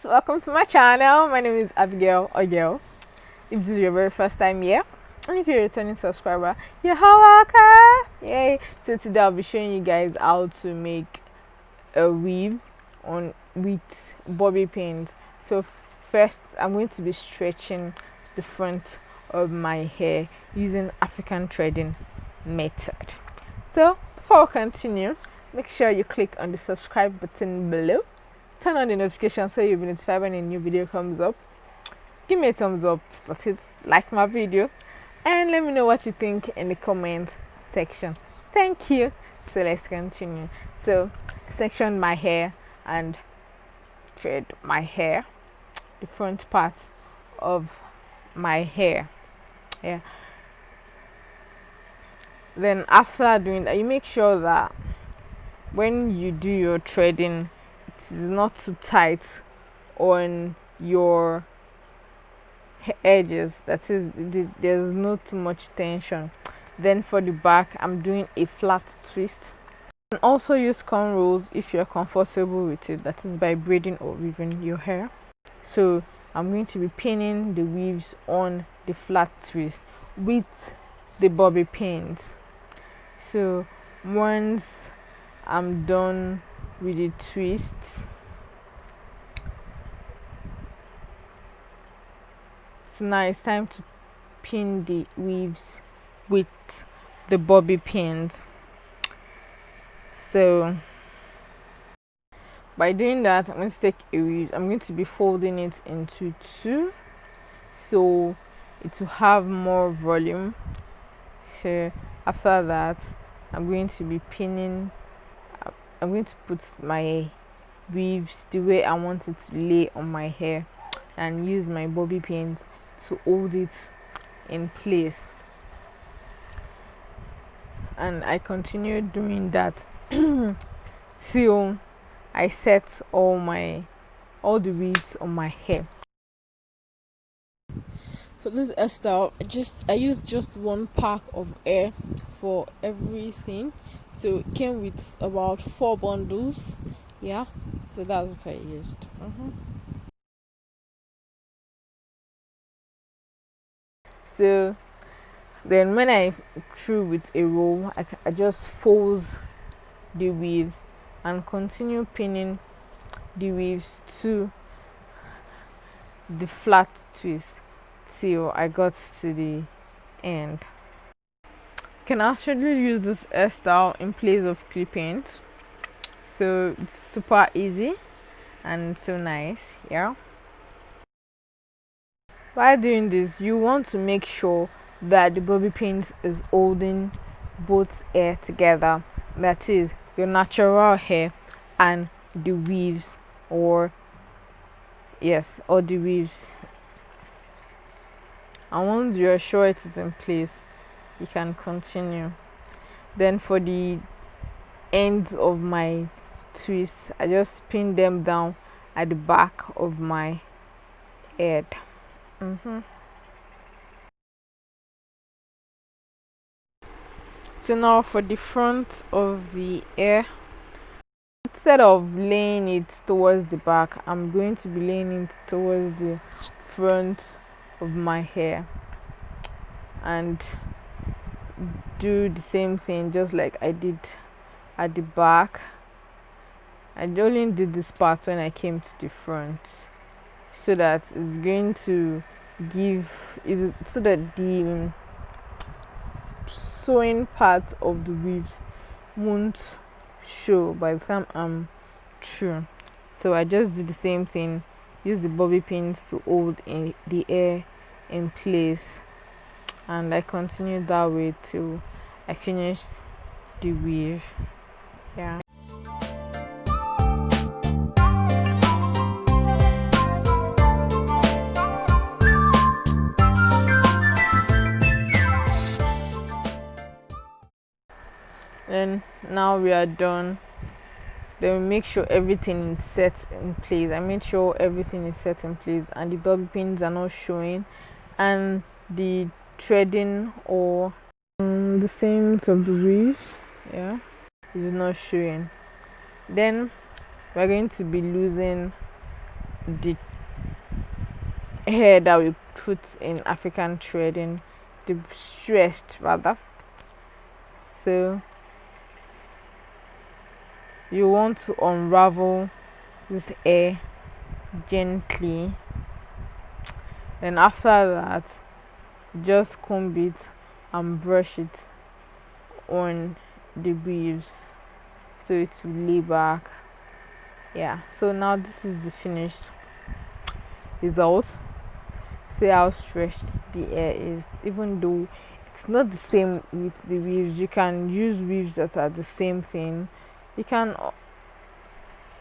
welcome to my channel. My name is Abigail or Girl. If this is your very first time here, and if you're a returning subscriber, you're welcome. Yay! So today I'll be showing you guys how to make a weave on with bobby pins. So first I'm going to be stretching the front of my hair using African threading method. So before we continue, make sure you click on the subscribe button below, turn on the notification so you'll be notified when a new video comes up. Give me a thumbs up, that is, like my video, and let me know what you think in the comment section. Thank you. So let's continue. So section my hair and thread my hair, the front part of my hair. Yeah. Then after doing that, you make sure that when you do your threading, it is not too tight on your edges, that is, there's not too much tension. Then for the back, I'm doing a flat twist. You can also use cornrows if you're comfortable with it, that is by braiding or weaving your hair. So I'm going to be pinning the weaves on the flat twist with the bobby pins. So once I'm done with the twists, so now it's time to pin the weaves with the bobby pins. So by doing that, I'm going to take a weave, I'm going to be folding it into two so it will have more volume. So after that, I'm going to be pinning, I'm going to put my weaves the way I want it to lay on my hair and use my bobby pins to hold it in place. And I continue doing that till I set all the weaves on my hair. For this hairstyle, I used just one pack of hair for everything. So it came with about 4 bundles. Yeah, so that's what I used. So then when I through with a roll, I just fold the weaves and continue pinning the weaves to the flat twist till I got to the end. You can actually use this hairstyle in place of clip-ins, so it's super easy and so nice. Yeah, while doing this, you want to make sure that the bobby pins is holding both hair together, that is your natural hair and the weaves, or the weaves. And once you're sure it is in place, you can continue. Then for the ends of my twists, I just pin them down at the back of my head. So now for the front of the hair, instead of laying it towards the back, I'm going to be laying it towards the front of my hair and do the same thing just like I did at the back. I only did this part when I came to the front, so that it's going to give it, so that the sewing part of the weaves won't show by the time I'm through. So I just did the same thing, use the bobby pins to hold the hair in place, and I continued that way till I finished the weave. Yeah. And now we are done. Then we make sure everything is set in place. I made sure everything is set in place and the bobby pins are not showing, and the threading or the seams of the weave is not showing. Then we're going to be losing the hair that we put in African threading, the stressed rather. So you want to unravel this hair gently, then after that just comb it and brush it on the weaves so it will lay back. Yeah, so now this is the finished result. See how stretched the hair is, even though it's not the same with the weaves. You can use weaves that are the same thing. You can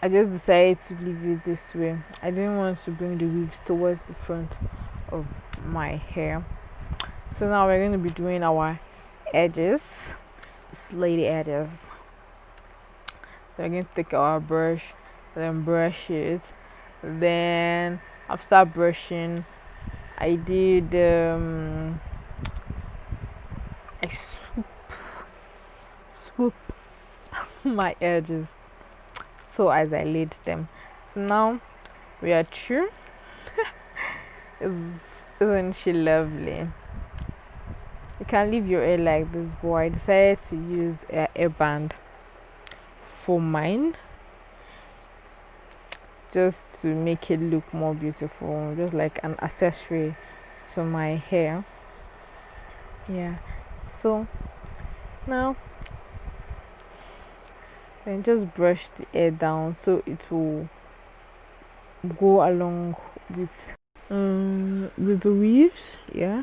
I just decided to leave it this way. I didn't want to bring the weaves towards the front of my hair. So now we're going to be doing our edges, slady edges. So we're going to take our brush, then brush it. Then after brushing, I did I swoop my edges so as I laid them. So now we are through. Isn't she lovely? You can leave your hair like this, but I decided to use a hairband for mine just to make it look more beautiful, just like an accessory to my hair. Yeah, so now then just brush the hair down so it will go along with the weaves. Yeah,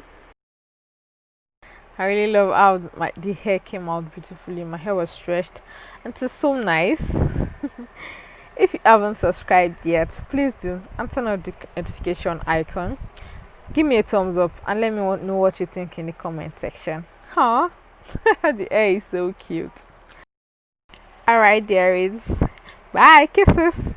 I really love how the hair came out beautifully. My hair was stretched and it was so nice. If you haven't subscribed yet, please do and turn on the notification icon. Give me a thumbs up and let me know what you think in the comment section. Huh? The hair is so cute. Alright, dearies. Bye, kisses.